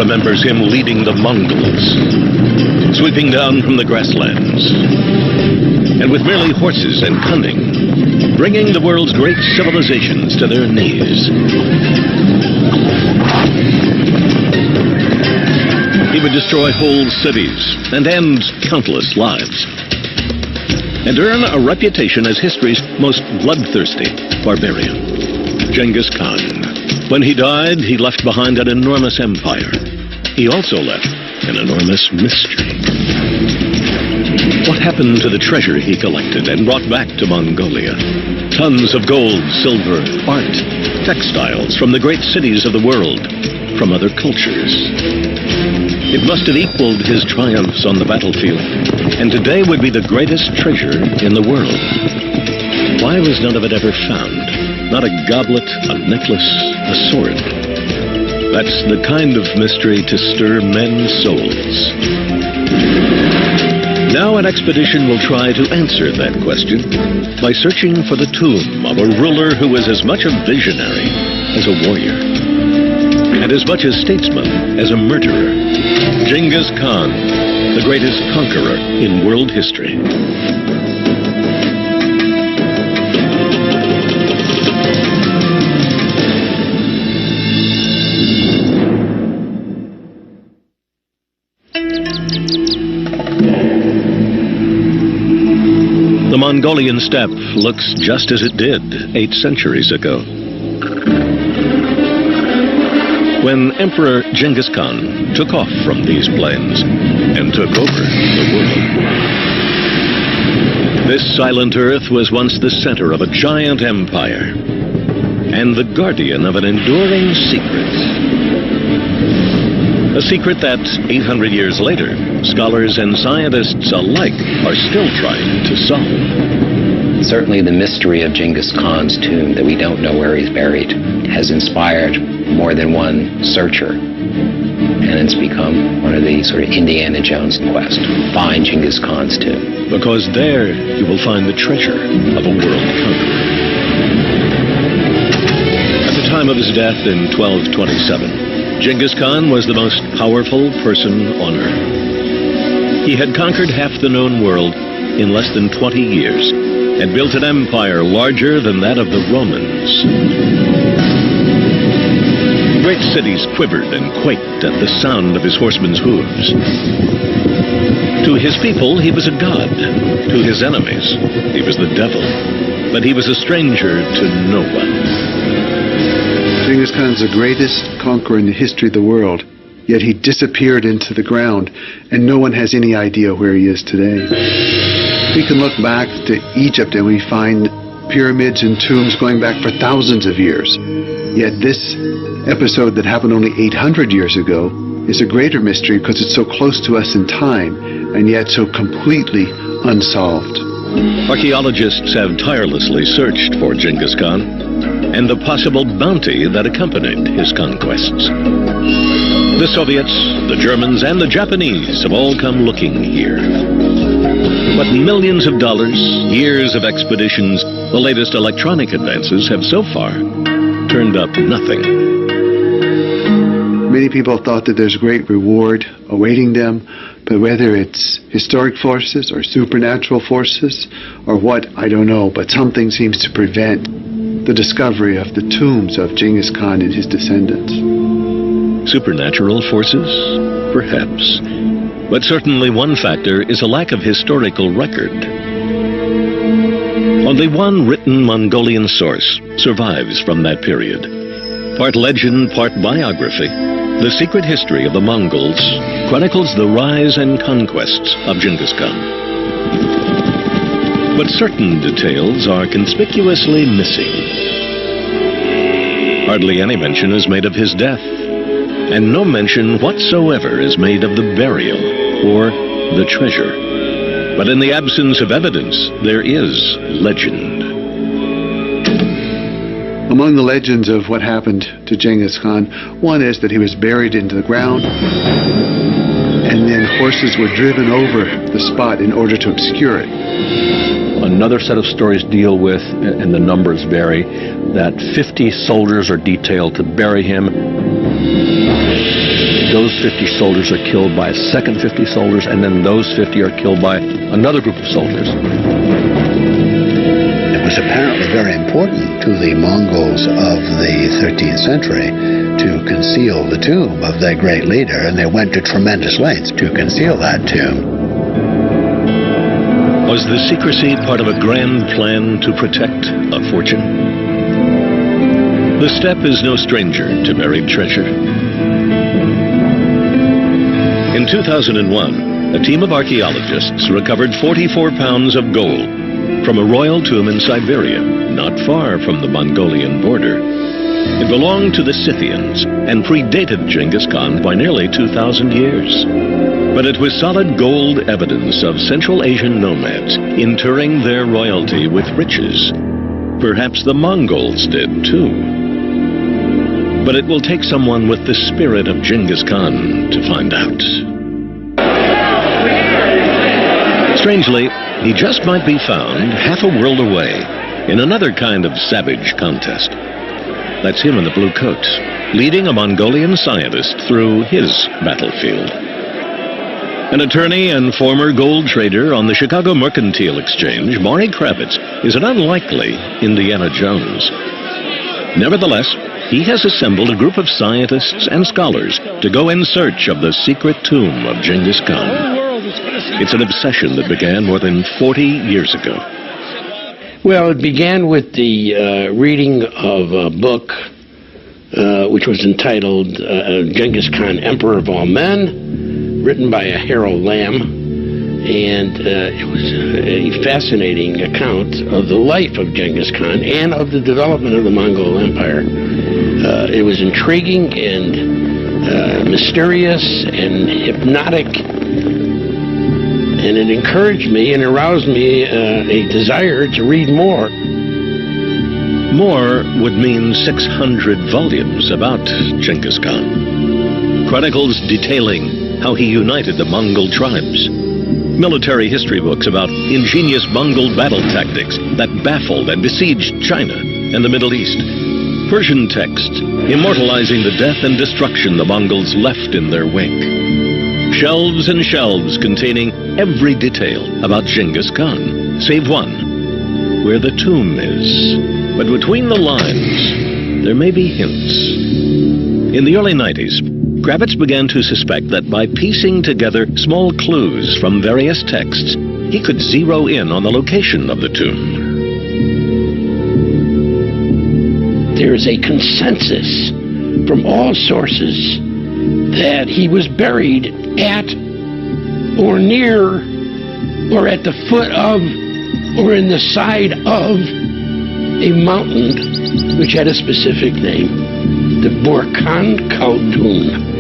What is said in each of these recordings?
remembers him leading the Mongols, sweeping down from the grasslands, and with merely horses and cunning, bringing the world's great civilizations to their knees. He would destroy whole cities and end countless lives, and earn a reputation as history's most bloodthirsty barbarian. Genghis Khan. When he died, he left behind an enormous empire. He also left an enormous mystery. What happened to the treasure he collected and brought back to Mongolia? Tons of gold, silver, art, textiles from the great cities of the world, from other cultures. It must have equaled his triumphs on the battlefield, and today would be the greatest treasure in the world. Why was none of it ever found? Not a goblet, a necklace, a sword. That's the kind of mystery to stir men's souls. Now an expedition will try to answer that question by searching for the tomb of a ruler who was as much a visionary as a warrior, and as much a statesman as a murderer. Genghis Khan, the greatest conqueror in world history. The Mongolian steppe looks just as it did 8 centuries ago. When Emperor Genghis Khan took off from these plains and took over the world. This silent earth was once the center of a giant empire and the guardian of an enduring secret. A secret that 800 years later, scholars and scientists alike are still trying to solve. Certainly the mystery of Genghis Khan's tomb, that we don't know where he's buried, has inspired more than one searcher. And it's become one of the sort of Indiana Jones quest. Find Genghis Khan's tomb. Because there you will find the treasure of a world conqueror. At the time of his death in 1227, Genghis Khan was the most powerful person on earth. He had conquered half the known world in less than 20 years and built an empire larger than that of the Romans. Great cities quivered and quaked at the sound of his horsemen's hooves. To his people, he was a god. To his enemies, he was the devil. But he was a stranger to no one. Genghis Khan is the greatest conqueror in the history of the world, yet he disappeared into the ground, and no one has any idea where he is today. We can look back to Egypt and we find pyramids and tombs going back for thousands of years. Yet this episode that happened only 800 years ago is a greater mystery because it's so close to us in time, and yet so completely unsolved. Archaeologists have tirelessly searched for Genghis Khan and the possible bounty that accompanied his conquests. The Soviets, the Germans, and the Japanese have all come looking here. But millions of dollars, years of expeditions, the latest electronic advances have so far turned up nothing. Many people thought that there's great reward awaiting them, but whether it's historic forces or supernatural forces or what, I don't know, but something seems to prevent the discovery of the tombs of Genghis Khan and his descendants. Supernatural forces? Perhaps. But certainly one factor is a lack of historical record. Only one written Mongolian source survives from that period. Part legend, part biography, the secret history of the Mongols chronicles the rise and conquests of Genghis Khan. But certain details are conspicuously missing. Hardly any mention is made of his death, and no mention whatsoever is made of the burial or the treasure. But in the absence of evidence, there is legend. Among the legends of what happened to Genghis Khan, one is that he was buried into the ground, and then horses were driven over the spot in order to obscure it. Another set of stories deal with, and the numbers vary, that 50 soldiers are detailed to bury him. those 50 soldiers are killed by a second 50 soldiers, and then those 50 are killed by another group of soldiers. It was apparently very important to the Mongols of the 13th century to conceal the tomb of their great leader, and they went to tremendous lengths to conceal that tomb. Was the secrecy part of a grand plan to protect a fortune? The steppe is no stranger to buried treasure. In 2001, a team of archaeologists recovered 44 pounds of gold from a royal tomb in Siberia, not far from the Mongolian border. It belonged to the Scythians and predated Genghis Khan by nearly 2,000 years. But it was solid gold evidence of Central Asian nomads interring their royalty with riches. Perhaps the Mongols did too. But it will take someone with the spirit of Genghis Khan to find out. Strangely, he just might be found half a world away in another kind of savage contest. That's him in the blue coat, leading a Mongolian scientist through his battlefield. An attorney and former gold trader on the Chicago Mercantile Exchange, Maury Kravitz is an unlikely Indiana Jones. Nevertheless, he has assembled a group of scientists and scholars to go in search of the secret tomb of Genghis Khan. It's an obsession that began more than 40 years ago. Well, it began with the reading of a book which was entitled Genghis Khan, Emperor of All Men, written by a Harold Lamb, and it was a fascinating account of the life of Genghis Khan and of the development of the Mongol Empire. It was intriguing and mysterious and hypnotic, and it encouraged me and aroused me a desire to read more. More would mean 600 volumes about Genghis Khan. Chronicles detailing how he united the Mongol tribes. Military history books about ingenious Mongol battle tactics that baffled and besieged China and the Middle East. Persian texts immortalizing the death and destruction the Mongols left in their wake. Shelves and shelves containing every detail about Genghis Khan, save one, where the tomb is. But between the lines, there may be hints. In the early 90s, Kravitz began to suspect that by piecing together small clues from various texts, he could zero in on the location of the tomb. There is a consensus from all sources that he was buried at or near or at the foot of or in the side of a mountain which had a specific name, the Burkhan Khaldun.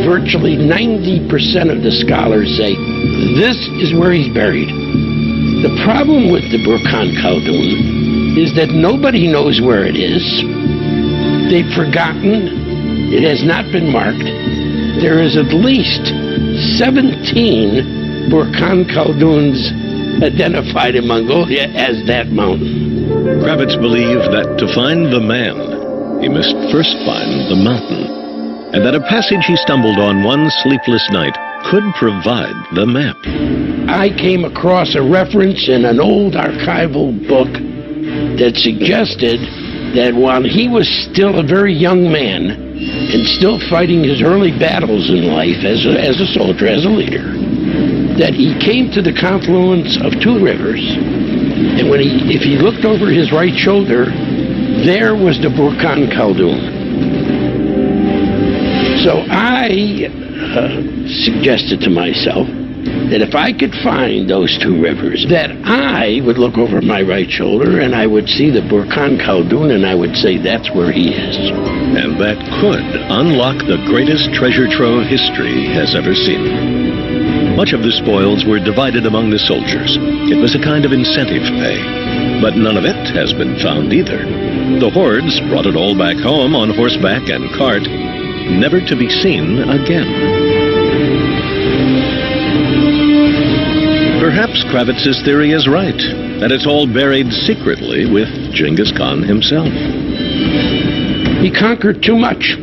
Virtually 90% of the scholars say this is where he's buried. The problem with the Burkhan Khaldun is that nobody knows where it is. They've forgotten. It has not been marked. There is at least 17 Burkhan Khalduns identified in Mongolia as that mountain. Kravitz believed that to find the man, he must first find the mountain, and that a passage he stumbled on one sleepless night could provide the map. I came across a reference in an old archival book that suggested that while he was still a very young man and still fighting his early battles in life as a soldier, as a leader, that he came to the confluence of two rivers, and if he looked over his right shoulder, there was the Burkhan Khaldun. So I suggested to myself that if I could find those two rivers, that I would look over my right shoulder and I would see the Burkhan Khaldun and I would say that's where he is. And that could unlock the greatest treasure trove history has ever seen. Much of the spoils were divided among the soldiers. It was a kind of incentive pay. But none of it has been found either. The hordes brought it all back home on horseback and cart, never to be seen again. Perhaps Kravitz's theory is right, that it's all buried secretly with Genghis Khan himself. He conquered too much.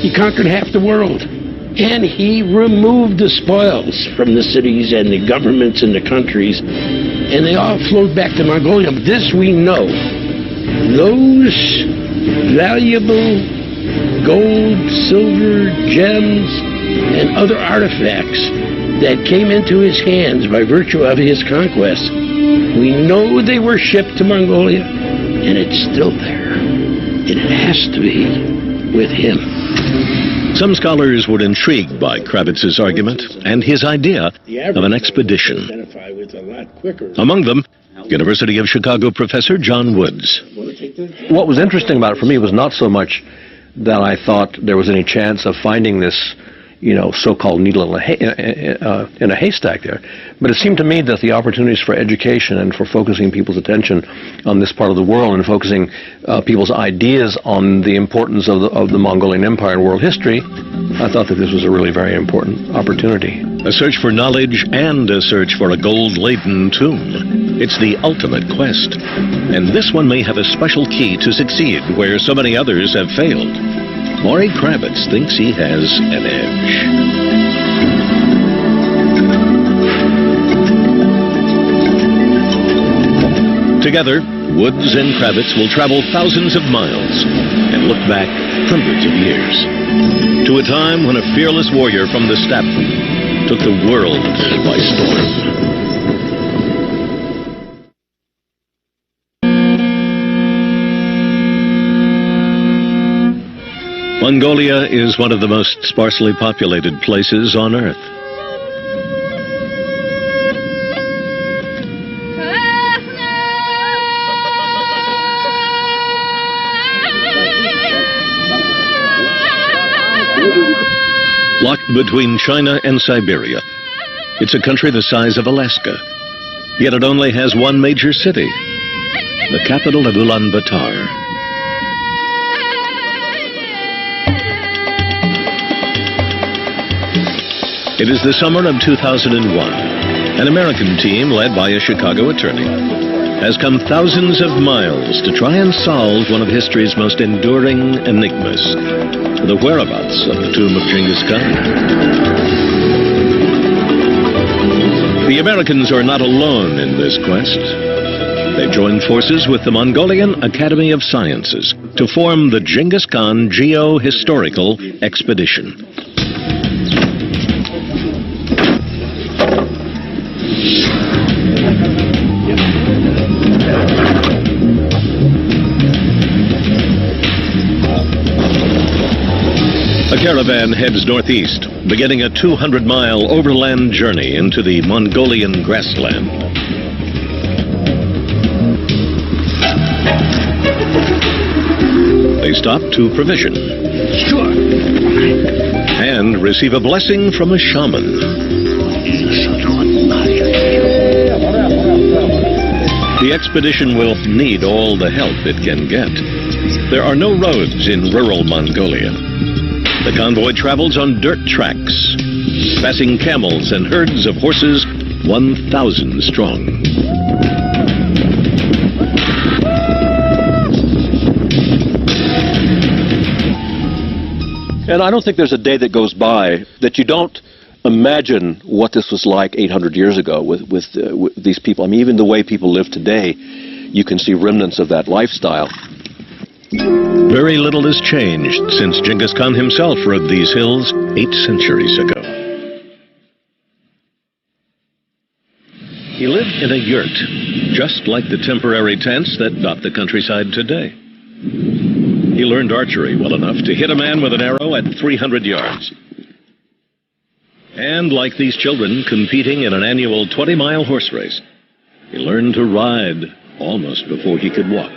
He conquered half the world. And he removed the spoils from the cities and the governments and the countries, and they all flowed back to Mongolia. This we know. Those valuable gold, silver, gems, and other artifacts that came into his hands by virtue of his conquest, we know they were shipped to Mongolia, and it's still there. It has to be with him. Some scholars were intrigued by Kravitz's argument and his idea of an expedition. Among them, University of Chicago professor John Woods. What was interesting about it for me was not so much that I thought there was any chance of finding this, so-called needle in a haystack there. But it seemed to me that the opportunities for education and for focusing people's attention on this part of the world and focusing people's ideas on the importance of the Mongolian Empire in world history, I thought that this was a really very important opportunity. A search for knowledge and a search for a gold-laden tomb. It's the ultimate quest. And this one may have a special key to succeed where so many others have failed. Maury Kravitz thinks he has an edge. Together, Woods and Kravitz will travel thousands of miles and look back hundreds of years to a time when a fearless warrior from the steppe took the world by storm. Mongolia is one of the most sparsely populated places on Earth. Locked between China and Siberia, it's a country the size of Alaska. Yet it only has one major city, the capital of Ulaanbaatar. It is the summer of 2001. An American team, led by a Chicago attorney, has come thousands of miles to try and solve one of history's most enduring enigmas, the whereabouts of the tomb of Genghis Khan. The Americans are not alone in this quest. They've joined forces with the Mongolian Academy of Sciences to form the Genghis Khan Geo-Historical Expedition. A caravan heads northeast, beginning a 200-mile overland journey into the Mongolian grassland. They stop to provision. Sure. And receive a blessing from a shaman. The expedition will need all the help it can get. There are no roads in rural Mongolia. The convoy travels on dirt tracks, passing camels and herds of horses 1,000 strong. And I don't think there's a day that goes by that you don't imagine what this was like 800 years ago with these people. I mean, even the way people live today, you can see remnants of that lifestyle. Very little has changed since Genghis Khan himself rode these hills 8 centuries ago. He lived in a yurt, just like the temporary tents that dot the countryside today. He learned archery well enough to hit a man with an arrow at 300 yards. And like these children competing in an annual 20-mile horse race, he learned to ride almost before he could walk.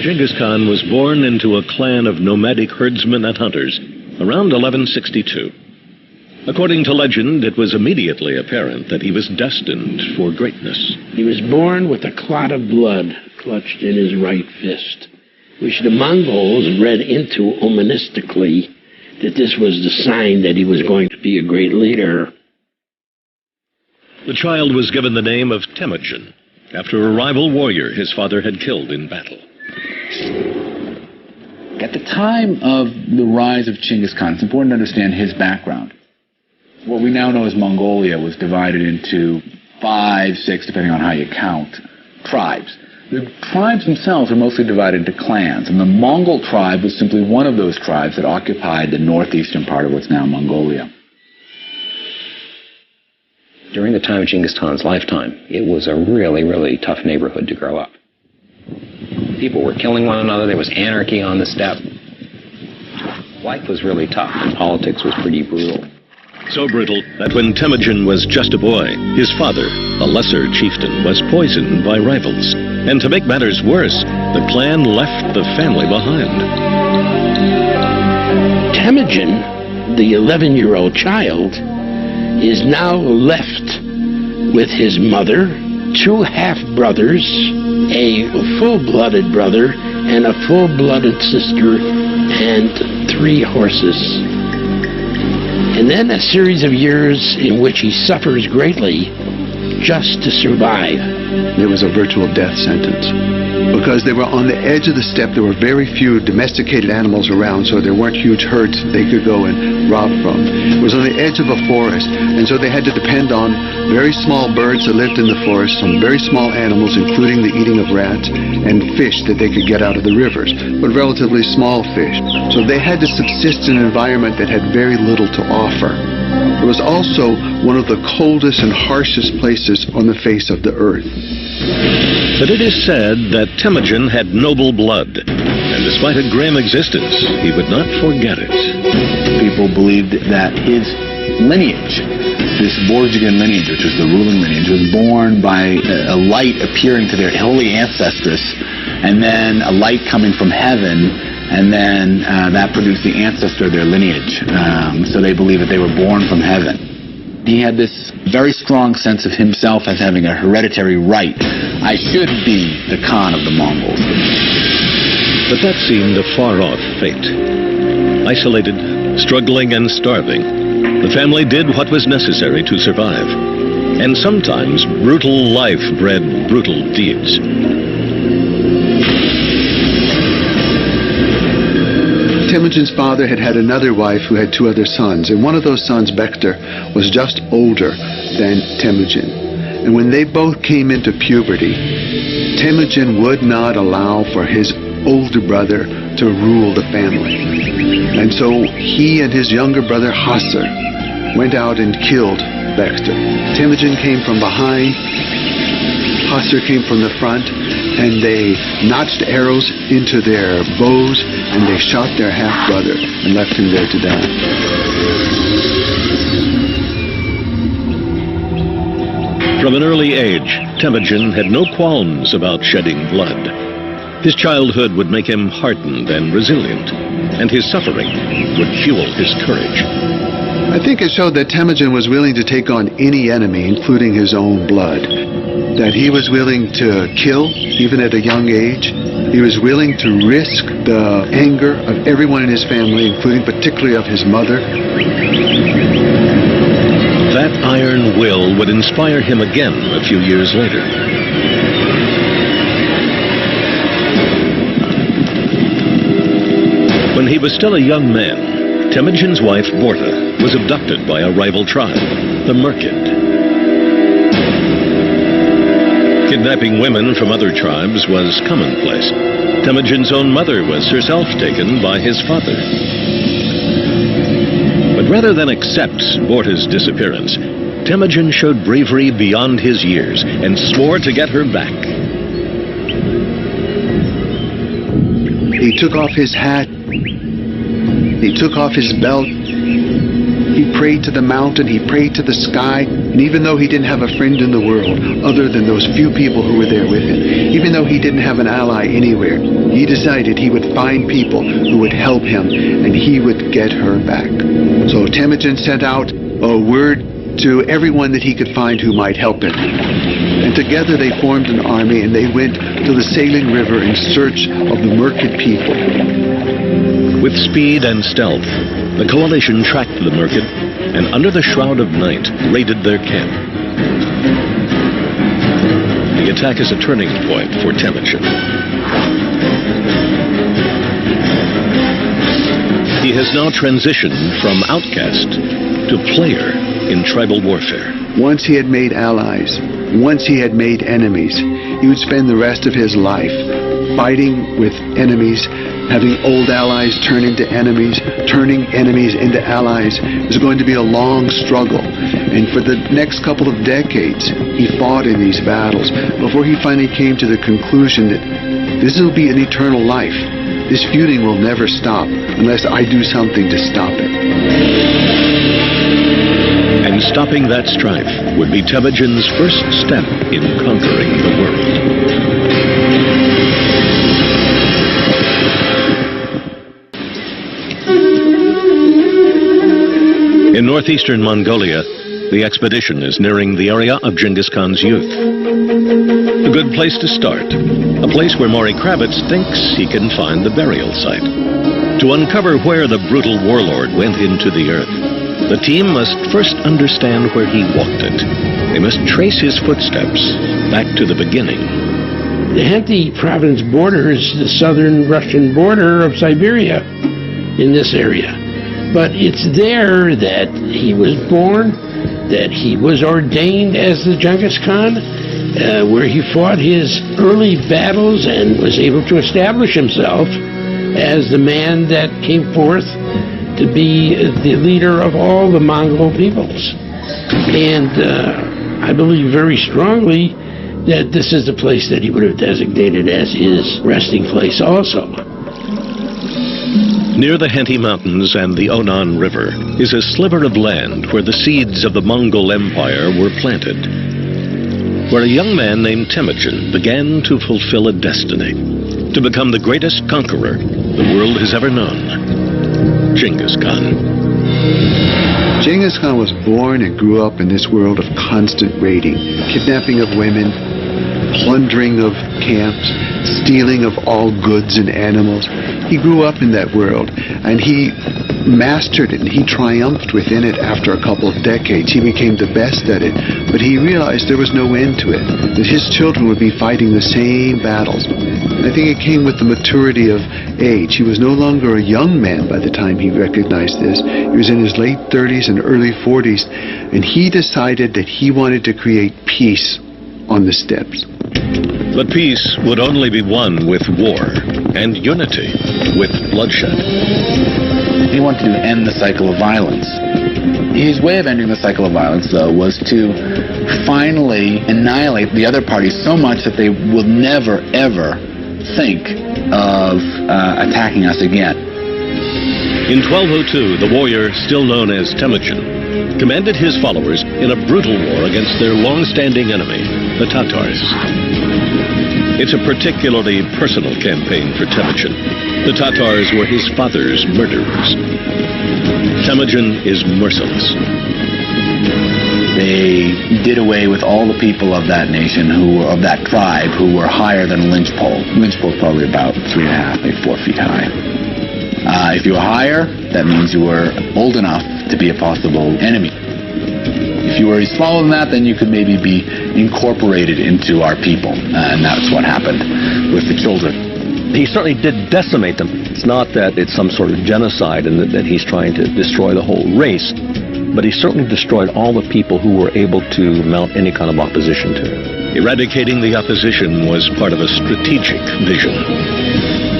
Genghis Khan was born into a clan of nomadic herdsmen and hunters around 1162. According to legend, it was immediately apparent that he was destined for greatness. He was born with a clot of blood clutched in his right fist, which the Mongols read into oministically that this was the sign that he was going to be a great leader. The child was given the name of Temujin, after a rival warrior his father had killed in battle. At the time of the rise of Genghis Khan, it's important to understand his background. What we now know as Mongolia was divided into 5, 6, depending on how you count, tribes. The tribes themselves are mostly divided into clans, and the Mongol tribe was simply one of those tribes that occupied the northeastern part of what's now Mongolia. During the time of Genghis Khan's lifetime, it was a really, really tough neighborhood to grow up. People were killing one another. There was anarchy on the steppe. Life was really tough, and politics was pretty brutal. So brutal that when Temujin was just a boy, his father, a lesser chieftain, was poisoned by rivals. And to make matters worse, the clan left the family behind. Temujin, the 11-year-old child, is now left with his mother, 2 half-brothers, a full-blooded brother, and a full-blooded sister, and 3 horses. And then a series of years in which he suffers greatly just to survive. There was a virtual death sentence. Because they were on the edge of the steppe, there were very few domesticated animals around, so there weren't huge herds they could go and rob from. It was on the edge of a forest, and so they had to depend on very small birds that lived in the forest, some very small animals, including the eating of rats, and fish that they could get out of the rivers, but relatively small fish. So they had to subsist in an environment that had very little to offer. It was also one of the coldest and harshest places on the face of the earth. But it is said that Temujin had noble blood, and despite a grim existence, he would not forget it. People believed that his lineage, this Borgigan lineage, which was the ruling lineage, was born by a light appearing to their holy ancestress, and then a light coming from heaven, and then that produced the ancestor of their lineage. So they believed that they were born from heaven. He had this very strong sense of himself as having a hereditary right. I should be the Khan of the Mongols. But that seemed a far-off fate. Isolated, struggling and starving, the family did what was necessary to survive. And sometimes brutal life bred brutal deeds. Temujin's father had had another wife who had 2 other sons, and one of those sons, Bektar, was just older than Temujin. And when they both came into puberty, Temujin would not allow for his older brother to rule the family. And so he and his younger brother, Hasar, went out and killed Bektar. Temujin came from behind, Hasar came from the front, and they notched arrows into their bows, and they shot their half-brother and left him there to die. From an early age, Temujin had no qualms about shedding blood. His childhood would make him hardened and resilient, and his suffering would fuel his courage. I think it showed that Temujin was willing to take on any enemy, including his own blood. That he was willing to kill, even at a young age. He was willing to risk the anger of everyone in his family, including particularly of his mother. That iron will would inspire him again a few years later. When he was still a young man, Temujin's wife, Borta, was abducted by a rival tribe, the Merkid. Kidnapping women from other tribes was commonplace. Temujin's own mother was herself taken by his father. But rather than accept Borta's disappearance, Temujin showed bravery beyond his years and swore to get her back. He took off his hat. He took off his belt. He prayed to the mountain, he prayed to the sky, and even though he didn't have a friend in the world, other than those few people who were there with him, even though he didn't have an ally anywhere, he decided he would find people who would help him, and he would get her back. So Temujin sent out a word to everyone that he could find who might help him. And together they formed an army, and they went to the Saline River in search of the Merkid people. With speed and stealth, the coalition tracked the Merkid and under the shroud of night raided their camp. The attack is a turning point for Temujin. He has now transitioned from outcast to player in tribal warfare. Once he had made allies, once he had made enemies, he would spend the rest of his life fighting with enemies, having old allies turn into enemies, turning enemies into allies. It was going to be a long struggle. And for the next couple of decades, he fought in these battles before he finally came to the conclusion that this will be an eternal life. This feuding will never stop unless I do something to stop it. And stopping that strife would be Temujin's first step in conquering the world. In northeastern Mongolia, the expedition is nearing the area of Genghis Khan's youth. A good place to start, a place where Maury Kravitz thinks he can find the burial site. To uncover where the brutal warlord went into the earth, the team must first understand where he walked it. They must trace his footsteps back to the beginning. The Henty province borders the southern Russian border of Siberia in this area. But it's there that he was born, that he was ordained as the Genghis Khan, where he fought his early battles and was able to establish himself as the man that came forth to be the leader of all the Mongol peoples. And I believe very strongly that this is the place that he would have designated as his resting place also. Near the Henty Mountains and the Onan River is a sliver of land where the seeds of the Mongol Empire were planted, where a young man named Temujin began to fulfill a destiny, to become the greatest conqueror the world has ever known, Genghis Khan. Genghis Khan was born and grew up in this world of constant raiding, kidnapping of women, plundering of camps, stealing of all goods and animals. He grew up in that world, and he mastered it, and he triumphed within it after a couple of decades. He became the best at it, but he realized there was no end to it, that his children would be fighting the same battles. And I think it came with the maturity of age. He was no longer a young man by the time he recognized this. He was in his late 30s and early 40s, and he decided that he wanted to create peace on the steppes. But peace would only be won with war, and unity with bloodshed. He wanted to end the cycle of violence. His way of ending the cycle of violence, though, was to finally annihilate the other party so much that they will never, ever think of attacking us again. In 1202, the warrior, still known as Temujin, commanded his followers in a brutal war against their long-standing enemy, the Tatars. It's a particularly personal campaign for Temujin. The Tatars were his father's murderers. Temujin is merciless. They did away with all the people of that nation, of that tribe, who were higher than a lynch pole. Lynch pole is probably about 3.5, maybe 4 feet high. If you were higher, that means you were old enough to be a possible enemy. If you were smaller than that, then you could maybe be incorporated into our people. And that's what happened with the children. He certainly did decimate them. It's not that it's some sort of genocide and that he's trying to destroy the whole race, but he certainly destroyed all the people who were able to mount any kind of opposition to him. Eradicating the opposition was part of a strategic vision.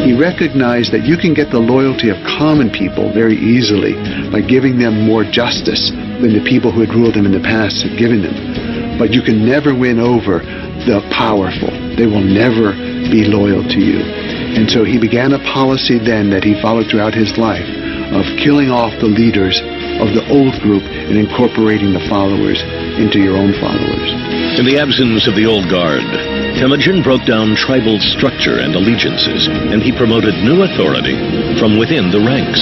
He recognized that you can get the loyalty of common people very easily by giving them more justice than the people who had ruled them in the past had given them. But you can never win over the powerful. They will never be loyal to you. And so he began a policy then that he followed throughout his life of killing off the leaders of the old group and incorporating the followers into your own followers. In the absence of the old guard, Temujin broke down tribal structure and allegiances, and he promoted new authority from within the ranks.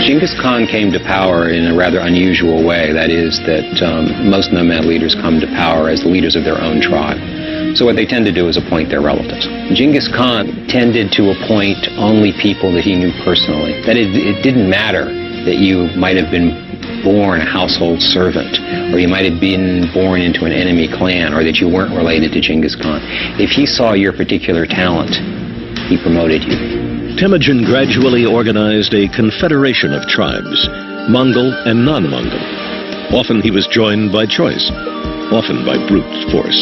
Genghis Khan came to power in a rather unusual way. That is that most nomad leaders come to power as the leaders of their own tribe. So what they tend to do is appoint their relatives. Genghis Khan tended to appoint only people that he knew personally. That it didn't matter that you might have been born a household servant, or you might have been born into an enemy clan, or that you weren't related to Genghis Khan. If he saw your particular talent, he promoted you. Temujin gradually organized a confederation of tribes, Mongol and non-Mongol. Often he was joined by choice, often by brute force.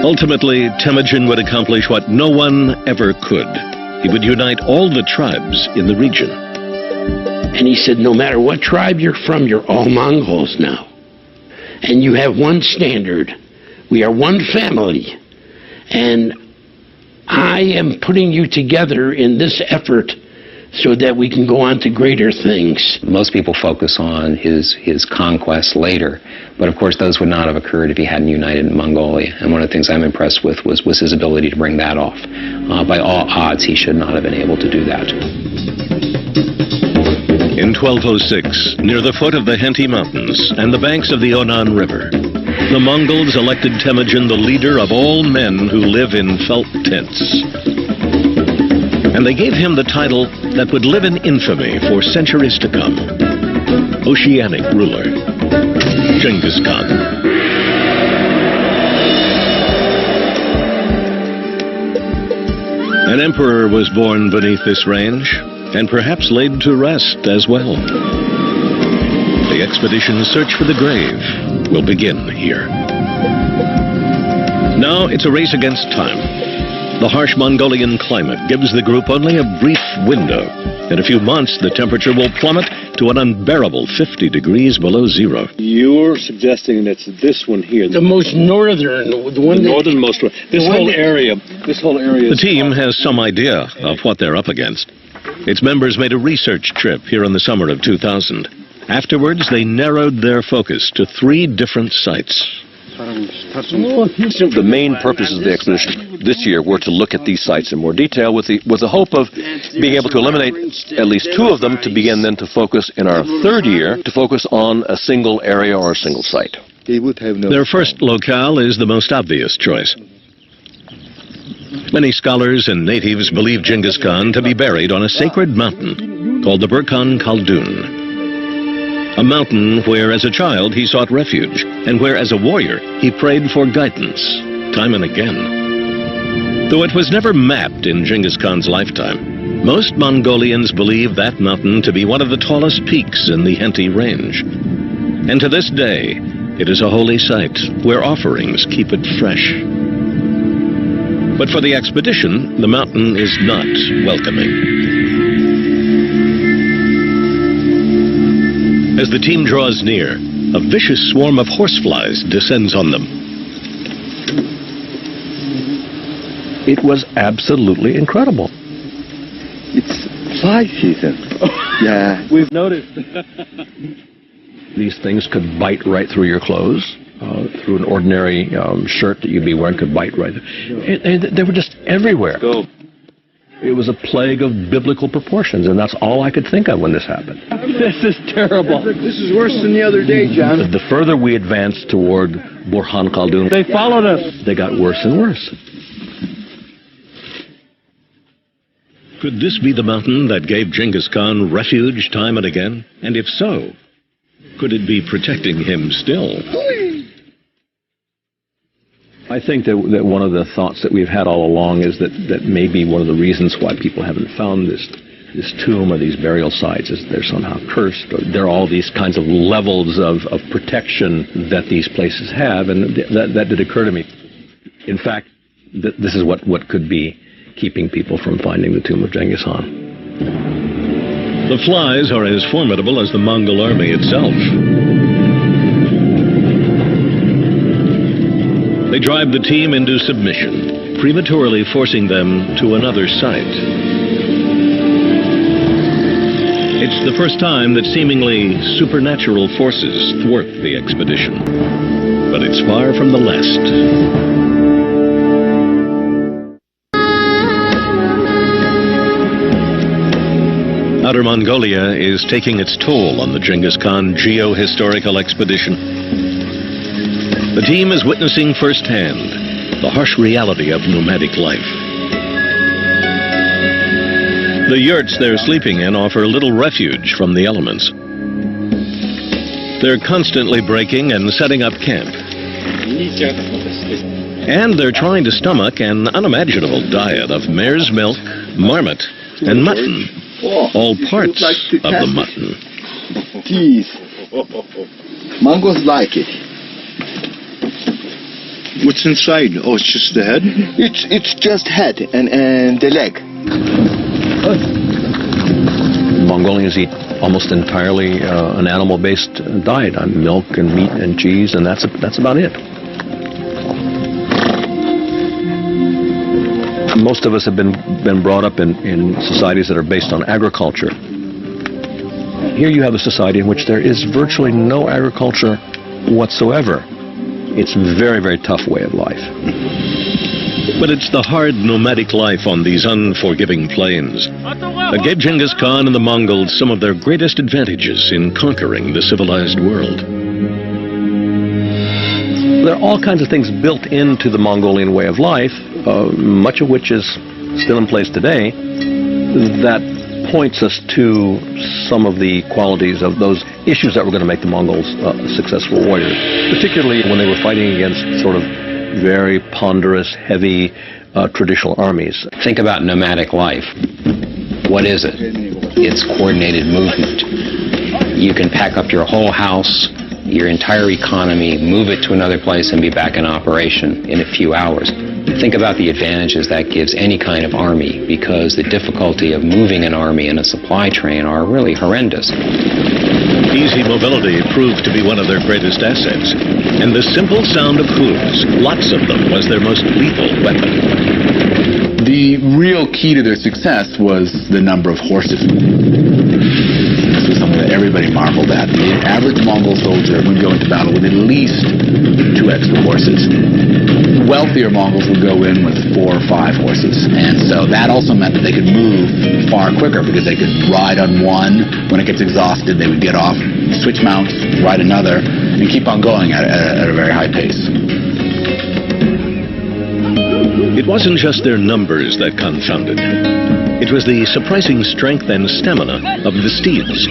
Ultimately, Temujin would accomplish what no one ever could. He would unite all the tribes in the region. And he said, no matter what tribe you're from, you're all Mongols now. And you have one standard. We are one family. And I am putting you together in this effort so that we can go on to greater things. Most people focus on his conquests later, but of course those would not have occurred if he hadn't united Mongolia. And one of the things I'm impressed with was his ability to bring that off. By all odds, he should not have been able to do that. In 1206, near the foot of the Henty Mountains and the banks of the Onan River, the Mongols elected Temujin the leader of all men who live in felt tents. And they gave him the title that would live in infamy for centuries to come: Oceanic ruler, Genghis Khan. An emperor was born beneath this range, and perhaps laid to rest as well. The expedition's search for the grave will begin here. Now it's a race against time. The harsh Mongolian climate gives the group only a brief window. In a few months, the temperature will plummet to an unbearable 50 degrees below zero. You're suggesting it's this one here. The most northern, the one the northernmost one. This whole area. The team has some idea of what they're up against. Its members made a research trip here in the summer of 2000. Afterwards, they narrowed their focus to 3 different sites. The main purposes of the expedition this year were to look at these sites in more detail with the hope of being able to eliminate at least 2 of them to begin then to focus in our 3rd year to focus on a single area or a single site. Their first locale is the most obvious choice. Many scholars and natives believe Genghis Khan to be buried on a sacred mountain called the Burkhan Khaldun. A mountain where as a child he sought refuge, and where as a warrior he prayed for guidance, time and again. Though it was never mapped in Genghis Khan's lifetime, most Mongolians believe that mountain to be one of the tallest peaks in the Henty Range. And to this day, it is a holy site where offerings keep it fresh. But for the expedition, the mountain is not welcoming. As the team draws near, a vicious swarm of horseflies descends on them. It was absolutely incredible. It's fly season. Yeah, we've noticed. These things could bite right through your clothes. Through an ordinary shirt that you'd be wearing could bite right through. They were just everywhere. Go. It was a plague of biblical proportions, and that's all I could think of when this happened. This is terrible. This is worse than the other day, John. The further we advanced toward Burkhan Khaldun, They followed us. they got worse and worse. Could this be the mountain that gave Genghis Khan refuge time and again? And if so, could it be protecting him still? I think that one of the thoughts that we've had all along is that maybe one of the reasons why people haven't found this tomb or these burial sites is they're somehow cursed. Or there are all these kinds of levels of protection that these places have, and that did occur to me. In fact, this is what could be keeping people from finding the tomb of Genghis Khan. The flies are as formidable as the Mongol army itself. They drive the team into submission, prematurely forcing them to another site. It's the first time that seemingly supernatural forces thwart the expedition. But it's far from the last. Outer Mongolia is taking its toll on the Genghis Khan geohistorical expedition. The team is witnessing firsthand the harsh reality of nomadic life. The yurts they're sleeping in offer little refuge from the elements. They're constantly breaking and setting up camp. And they're trying to stomach an unimaginable diet of mare's milk, marmot, and mutton. All parts of the mutton. Teeth. Mongols like it. What's inside? Oh, it's just the head? It's just head and the leg. Mongolians eat almost entirely an animal-based diet on milk and meat and cheese, and that's about it. Most of us have been brought up in societies that are based on agriculture. Here you have a society in which there is virtually no agriculture whatsoever. It's a very, very tough way of life. But it's the hard nomadic life on these unforgiving plains that gave Genghis Khan and the Mongols some of their greatest advantages in conquering the civilized world. There are all kinds of things built into the Mongolian way of life, much of which is still in place today, that points us to some of the qualities of those issues that were going to make the Mongols successful warriors, particularly when they were fighting against sort of very ponderous, heavy traditional armies. Think about nomadic life. What is it? It's coordinated movement. You can pack up your whole house, your entire economy, move it to another place and be back in operation in a few hours. Think about the advantages that gives any kind of army, because the difficulty of moving an army in a supply train are really horrendous. Easy mobility proved to be one of their greatest assets, and the simple sound of hooves, lots of them, was their most lethal weapon. The real key to their success was the number of horses. This was something that everybody marveled at. The average Mongol soldier would go into battle with at least 2 extra horses. Wealthier Mongols would go in with 4 or 5 horses, and so that also meant that they could move far quicker because they could ride on one. When it gets exhausted, they would get off, switch mounts, ride another, and keep on going at a very high pace. It wasn't just their numbers that confounded. It was the surprising strength and stamina of the steeds.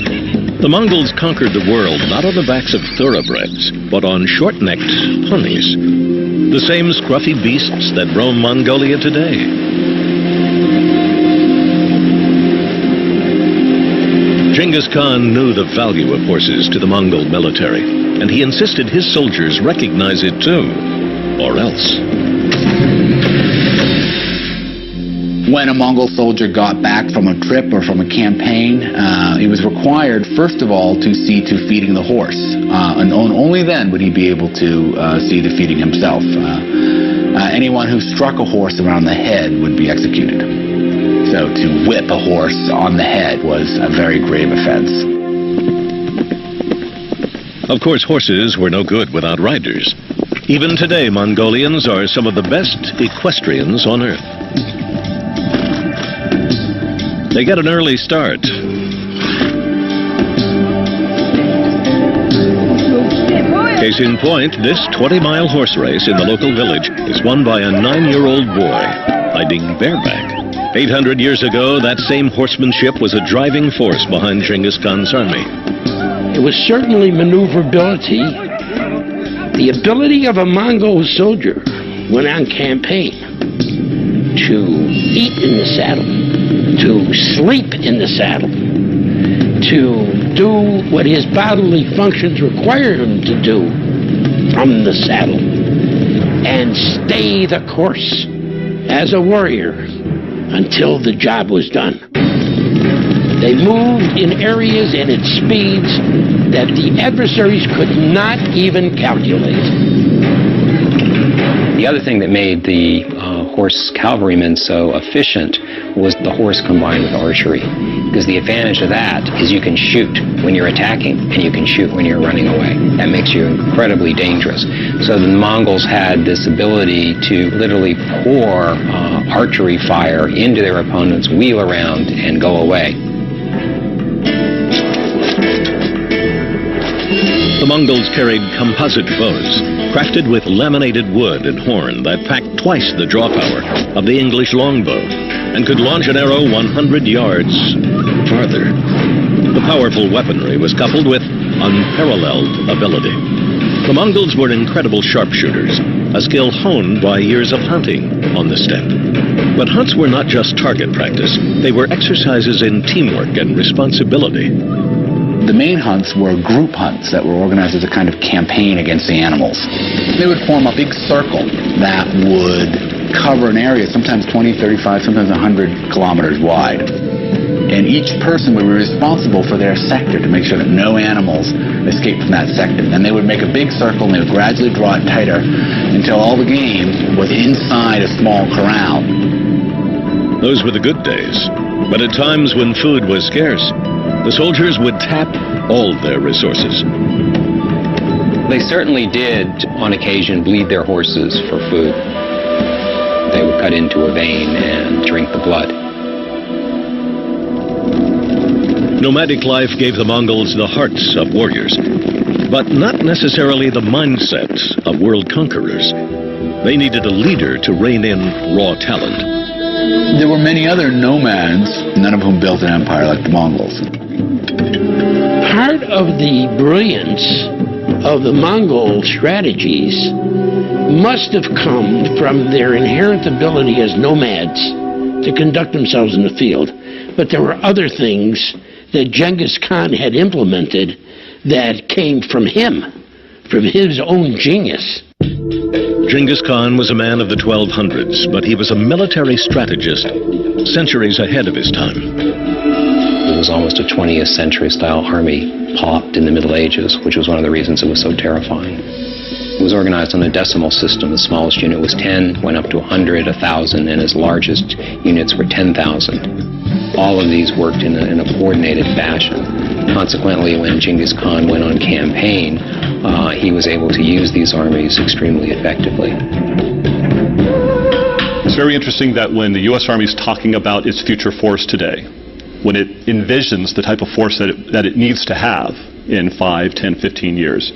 The Mongols conquered the world not on the backs of thoroughbreds, but on short-necked ponies. The same scruffy beasts that roam Mongolia today. Genghis Khan knew the value of horses to the Mongol military, and he insisted his soldiers recognize it too, or else. When a Mongol soldier got back from a trip or from a campaign, he was required, first of all, to see to feeding the horse. And only then would he be able to see to feeding himself. Anyone who struck a horse around the head would be executed. So to whip a horse on the head was a very grave offense. Of course, horses were no good without riders. Even today, Mongolians are some of the best equestrians on earth. They get an early start. Case in point, this 20-mile horse race in the local village is won by a 9-year-old boy riding bareback. 800 years ago, that same horsemanship was a driving force behind Genghis Khan's army. It was certainly maneuverability. The ability of a Mongol soldier when on campaign to eat in the saddle, to sleep in the saddle, to do what his bodily functions require him to do from the saddle, and stay the course as a warrior until the job was done. They moved in areas and at speeds that the adversaries could not even calculate. The other thing that made the horse cavalrymen so efficient was the horse combined with archery. Because the advantage of that is you can shoot when you're attacking and you can shoot when you're running away. That makes you incredibly dangerous. So the Mongols had this ability to literally pour archery fire into their opponents, wheel around, and go away. The Mongols carried composite bows, crafted with laminated wood and horn that packed twice the draw power of the English longbow. and could launch an arrow 100 yards farther. The powerful weaponry was coupled with unparalleled ability. The Mongols were incredible sharpshooters, a skill honed by years of hunting on the steppe. But hunts were not just target practice. They were exercises in teamwork and responsibility. The main hunts were group hunts that were organized as a kind of campaign against the animals. They would form a big circle that would cover an area, sometimes 20, 35, sometimes 100 kilometers wide. And each person would be responsible for their sector to make sure that no animals escaped from that sector. Then they would make a big circle and they would gradually draw it tighter until all the game was inside a small corral. Those were the good days. But at times when food was scarce, the soldiers would tap all their resources. They certainly did, on occasion, bleed their horses for food. They would cut into a vein and drink the blood. Nomadic life gave the Mongols the hearts of warriors, but not necessarily the mindset of world conquerors. They needed a leader to rein in raw talent. There were many other nomads, none of whom built an empire like the Mongols. Part of the brilliance of the Mongol strategies must have come from their inherent ability as nomads to conduct themselves in the field. But there were other things that Genghis Khan had implemented that came from him, from his own genius. Genghis Khan was a man of the 1200s, but he was a military strategist, centuries ahead of his time. It was almost a 20th century style army popped in the Middle Ages, which was one of the reasons it was so terrifying. It was organized on a decimal system. The smallest unit was 10, went up to 100, 1,000, and his largest units were 10,000. All of these worked in a coordinated fashion. Consequently, when Genghis Khan went on campaign, he was able to use these armies extremely effectively. It's very interesting that when the U.S. Army is talking about its future force today, when it envisions the type of force that it needs to have in 5, 10, 15 years,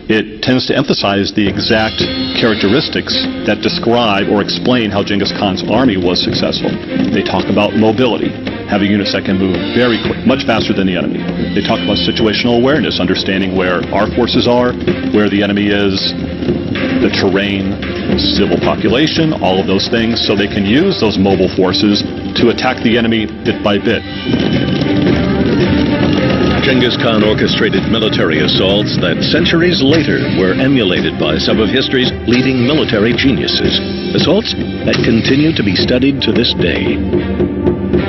it tends to emphasize the exact characteristics that describe or explain how Genghis Khan's army was successful. They talk about mobility, having units that can move very quick, much faster than the enemy. They talk about situational awareness, understanding where our forces are, where the enemy is, the terrain, civil population, all of those things, so they can use those mobile forces to attack the enemy bit by bit. Genghis Khan orchestrated military assaults that centuries later were emulated by some of history's leading military geniuses. Assaults that continue to be studied to this day.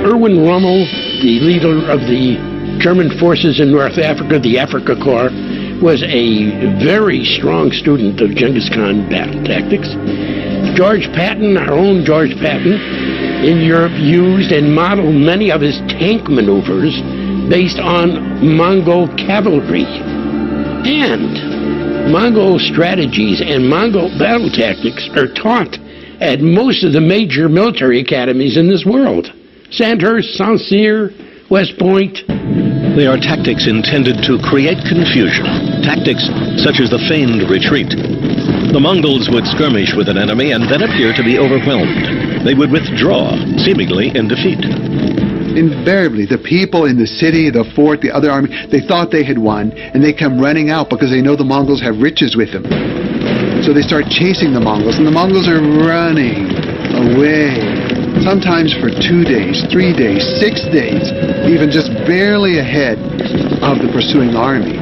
Erwin Rommel, the leader of the German forces in North Africa, the Afrika Korps, was a very strong student of Genghis Khan battle tactics. George Patton, our own George Patton, in Europe used and modeled many of his tank maneuvers based on Mongol cavalry. And Mongol strategies and Mongol battle tactics are taught at most of the major military academies in this world. Sandhurst, St. Cyr, West Point. They are tactics intended to create confusion. Tactics such as the feigned retreat. The Mongols would skirmish with an enemy and then appear to be overwhelmed. They would withdraw, seemingly in defeat. Invariably, the people in the city, the fort, the other army, they thought they had won, and they come running out because they know the Mongols have riches with them. So they start chasing the Mongols, and the Mongols are running away, sometimes for 2 days, 3 days, 6 days, even just barely ahead of the pursuing army.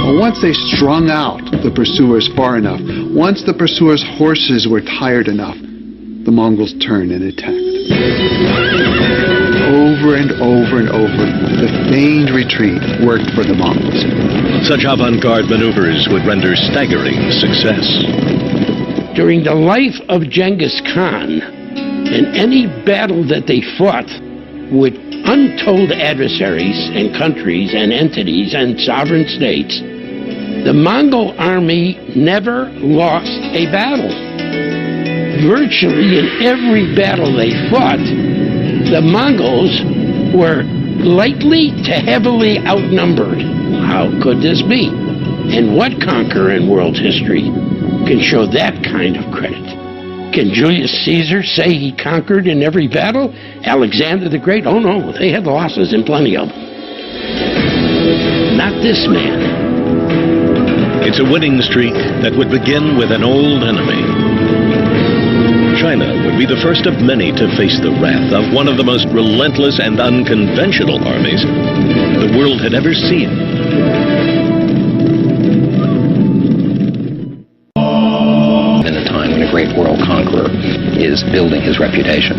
Well, once they strung out the pursuers far enough, once the pursuers' horses were tired enough, the Mongols turned and attacked. Over and over and over, the feigned retreat worked for the Mongols. Such avant-garde maneuvers would render staggering success. During the life of Genghis Khan, in any battle that they fought with untold adversaries and countries and entities and sovereign states, the Mongol army never lost a battle. Virtually in every battle they fought, the Mongols were lightly to heavily outnumbered. How could this be? And what conqueror in world history can show that kind of credit? Can Julius Caesar say he conquered in every battle? Alexander the Great? Oh no, they had losses and plenty of them. Not this man. It's a winning streak that would begin with an old enemy. China would be the first of many to face the wrath of one of the most relentless and unconventional armies the world had ever seen. In a time when a great world conqueror is building his reputation.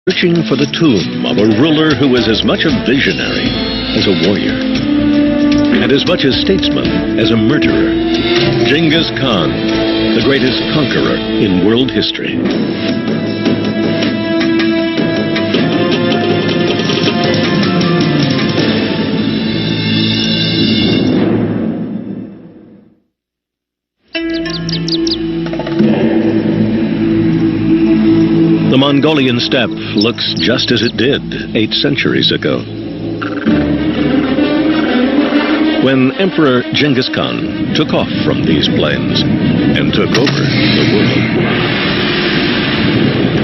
Searching for the tomb of a ruler who was as much a visionary as a warrior, and as much a statesman as a murderer. Genghis Khan, the greatest conqueror in world history. The Mongolian steppe looks just as it did 8 centuries ago. When Emperor Genghis Khan took off from these plains and took over the world.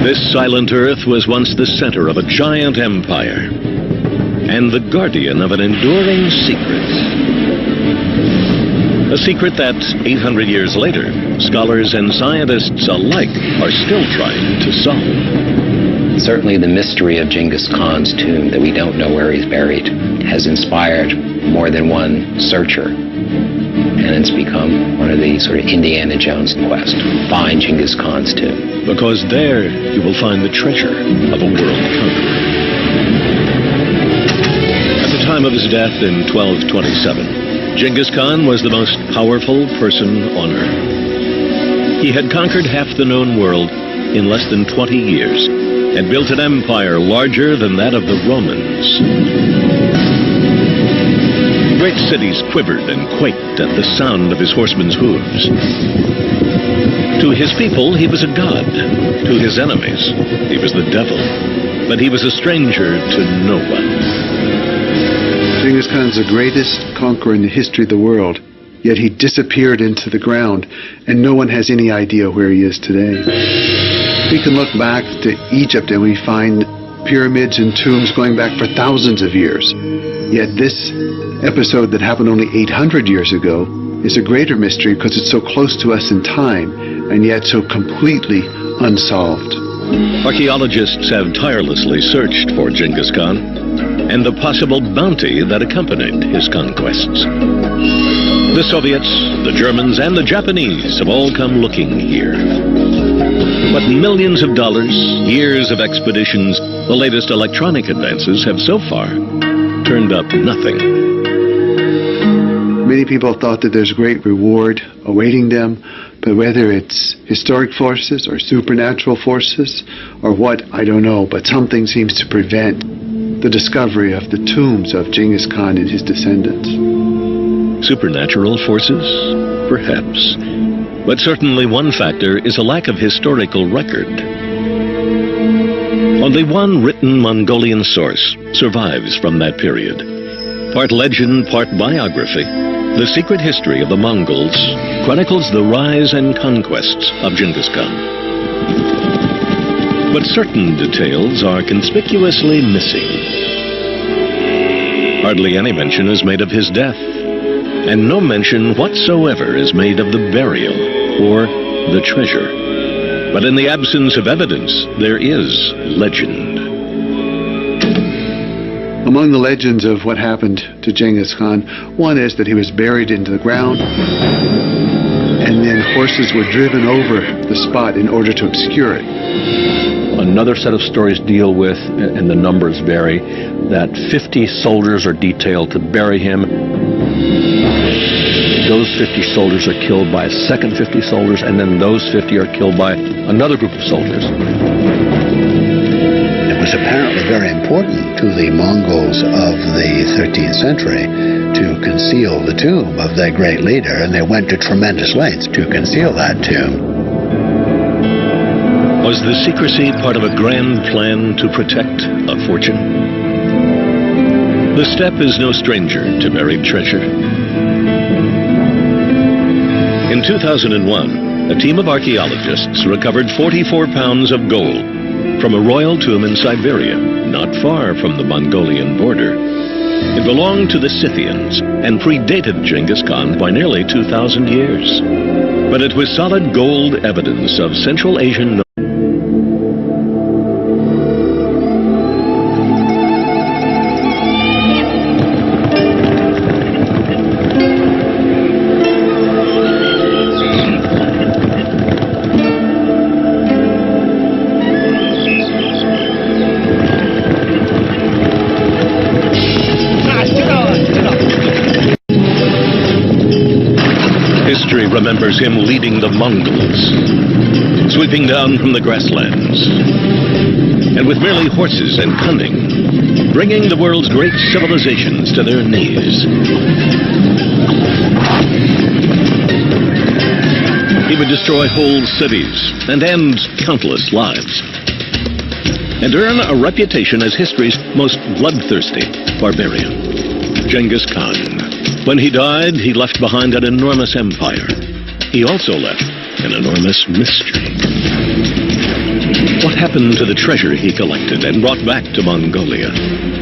This silent earth was once the center of a giant empire and the guardian of an enduring secret. A secret that 800 years later, scholars and scientists alike are still trying to solve. Certainly the mystery of Genghis Khan's tomb, that we don't know where he's buried, has inspired more than one searcher. And it's become one of the sort of Indiana Jones quest. Find Genghis Khan's tomb. Because there you will find the treasure of a world conqueror. At the time of his death in 1227, Genghis Khan was the most powerful person on earth. He had conquered half the known world in less than 20 years and built an empire larger than that of the Romans. Great cities quivered and quaked at the sound of his horsemen's hooves. To his people, he was a god. To his enemies, he was the devil. But he was a stranger to no one. Genghis Khan is the greatest conqueror in the history of the world, yet he disappeared into the ground, and no one has any idea where he is today. We can look back to Egypt and we find pyramids and tombs going back for thousands of years. Yet this episode that happened only 800 years ago is a greater mystery because it's so close to us in time, and yet so completely unsolved. Archaeologists have tirelessly searched for Genghis Khan and the possible bounty that accompanied his conquests. The Soviets, the Germans, and the Japanese have all come looking here. But millions of dollars, years of expeditions, the latest electronic advances have so far turned up nothing. Many people thought that there's great reward awaiting them, but whether it's historic forces or supernatural forces or what, I don't know, but something seems to prevent the discovery of the tombs of Genghis Khan and his descendants. Supernatural forces? Perhaps. But certainly one factor is a lack of historical record. Only one written Mongolian source survives from that period. Part legend, part biography, the secret history of the Mongols chronicles the rise and conquests of Genghis Khan. But certain details are conspicuously missing. Hardly any mention is made of his death, and no mention whatsoever is made of the burial or the treasure. But in the absence of evidence, there is legend. Among the legends of what happened to Genghis Khan, one is that he was buried into the ground, and then horses were driven over the spot in order to obscure it. Another set of stories deal with, and the numbers vary, that 50 soldiers are detailed to bury him. Those 50 soldiers are killed by a second 50 soldiers, and then those 50 are killed by another group of soldiers. It was was apparently very important to the Mongols of the 13th century to conceal the tomb of their great leader, and they went to tremendous lengths to conceal that tomb. Was the secrecy part of a grand plan to protect a fortune? The steppe is no stranger to buried treasure. In 2001, a team of archaeologists recovered 44 pounds of gold from a royal tomb in Siberia, not far from the Mongolian border. It belonged to the Scythians and predated Genghis Khan by nearly 2,000 years. But it was solid gold evidence of Central Asian History remembers him leading the Mongols, sweeping down from the grasslands, and with merely horses and cunning, bringing the world's great civilizations to their knees. He would destroy whole cities and end countless lives, and earn a reputation as history's most bloodthirsty barbarian, Genghis Khan. When he died, he left behind an enormous empire. He also left an enormous mystery. What happened to the treasure he collected and brought back to Mongolia?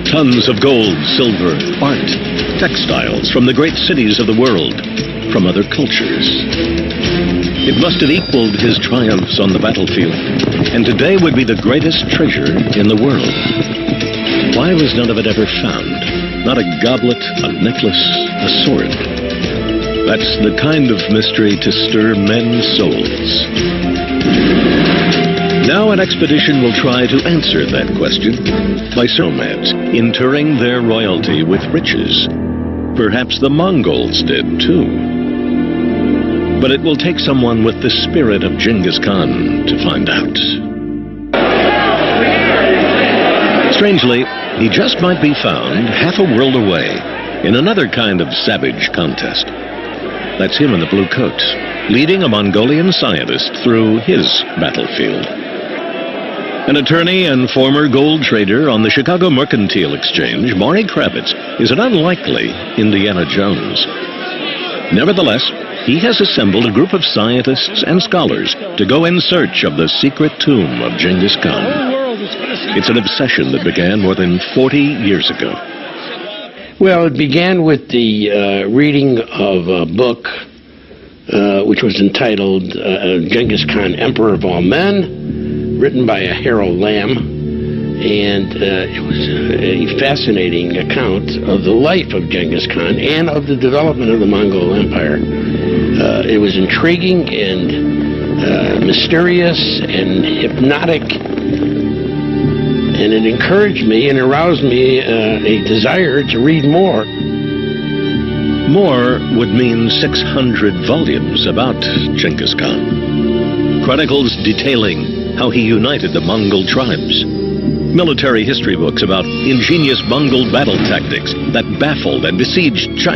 Tons of gold, silver, art, textiles from the great cities of the world, from other cultures. It must have equaled his triumphs on the battlefield, and today would be the greatest treasure in the world. Why was none of it ever found? Not a goblet, a necklace, a sword. That's the kind of mystery to stir men's souls. Now an expedition will try to answer that question by nomads interring their royalty with riches. Perhaps the Mongols did too. But it will take someone with the spirit of Genghis Khan to find out. Strangely, he just might be found half a world away in another kind of savage contest. That's him in the blue coat, leading a Mongolian scientist through his battlefield. An attorney and former gold trader on the Chicago Mercantile Exchange, Maury Kravitz is an unlikely Indiana Jones. Nevertheless, he has assembled a group of scientists and scholars to go in search of the secret tomb of Genghis Khan. It's an obsession that began more than 40 years ago. Well, it began with the reading of a book which was entitled Genghis Khan, Emperor of All Men, written by a Harold Lamb, and it was a fascinating account of the life of Genghis Khan and of the development of the Mongol Empire. It was intriguing and mysterious and hypnotic, and it encouraged me and aroused me a desire to read more. More would mean 600 volumes about Genghis Khan. Chronicles detailing how he united the Mongol tribes. Military history books about ingenious Mongol battle tactics that baffled and besieged China.